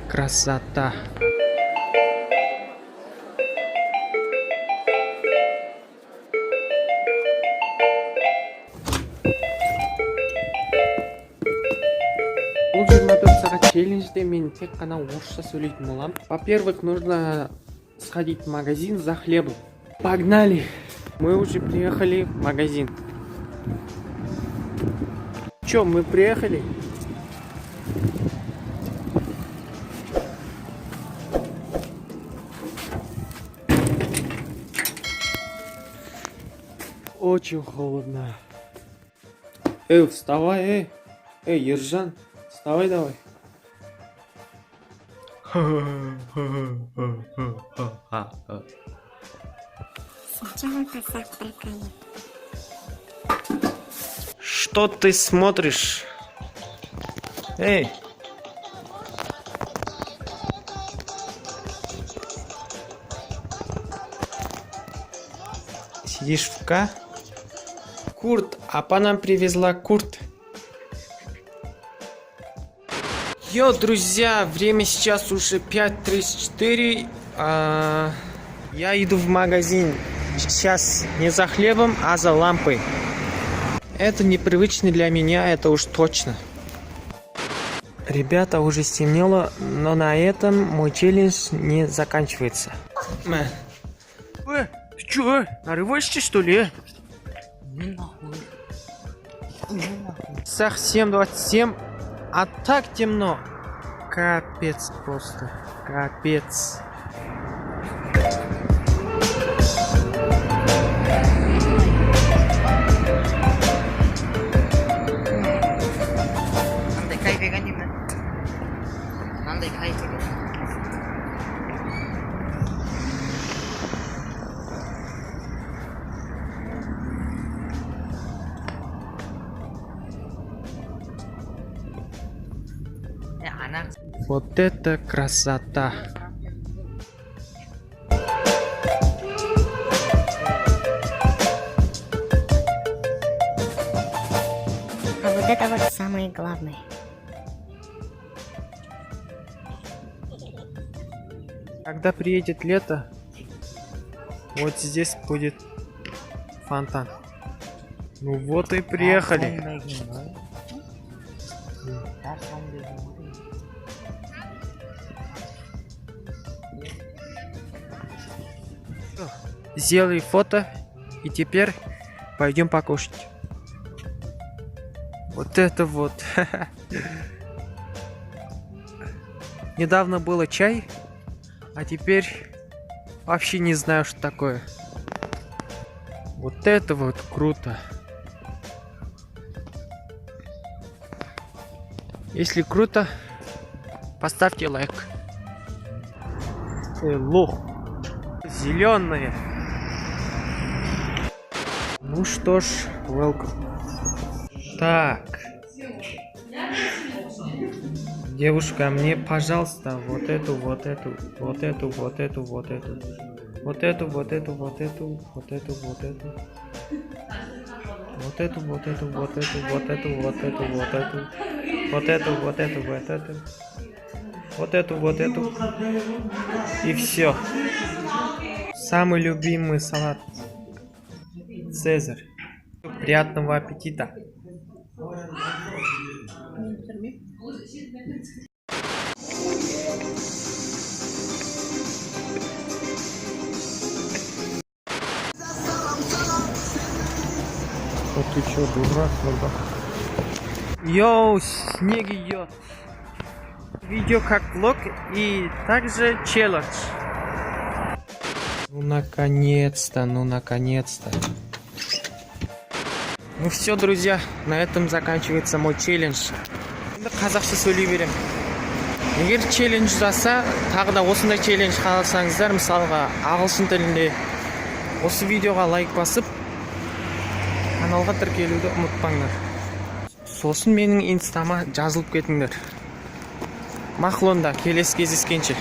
Красота. Бұл 24 сағат челленджде мен тек қана орысша сөйлейтін боламын. Во-первых, нужно сходить в магазин за хлебом. Погнали! Мы уже приехали в магазин. Чё, мы приехали? Очень холодно. Вставай, Ержан, вставай давай. Что ты смотришь? Эй! Сидишь в К? Курт, апа нам привезла курт. Йо, друзья, время сейчас уже 5:34. Я иду в магазин. Сейчас не за хлебом, а за лампой. Это непривычно для меня, это уж точно. Ребята, уже стемнело, но на этом мой челлендж не заканчивается. Ты чё, нарываешься что ли? Совсем 27, а так темно. Капец просто, капец. Вот это красота! А вот это вот самое главное. Когда приедет лето, вот здесь будет фонтан. Ну вот и приехали. Сделай фото и теперь пойдем покушать. Вот это вот. Недавно было чай, а теперь вообще не знаю, что такое. Вот это вот круто. Если круто, поставьте лайк. Лох. Зеленые. Ну что ж, welcome. Так. Девушка, мне, пожалуйста, вот эту. Вот эту. Вот эту. Вот эту. Вот эту. Вот эту. Вот эту. Вот эту. Вот эту. Вот эту. Вот эту. Вот эту. Вот эту. Вот эту. Вот эту. Вот эту. Вот эту. Вот эту. Вот эту. И все. Самый любимый салат. Цезарь. Приятного аппетита. Вот ты чё, дурак, Йоу, снег идет. Видео как влог и также челлендж. Ну наконец-то, ну наконец-то. Ну все, друзья, на этом заканчивается мой челлендж. Қазақша сөйлей берем. Егер челлендж жасаса, тағы да осындай челлендж қаласаңыздар, мысалға ағылшын тілінде, осы видеоға лайк басып, каналға тіркелуді ұмытпаңдар. Сосын менің инстама жазылып кетіңдер. Мақұл онда, келесі кездескенше.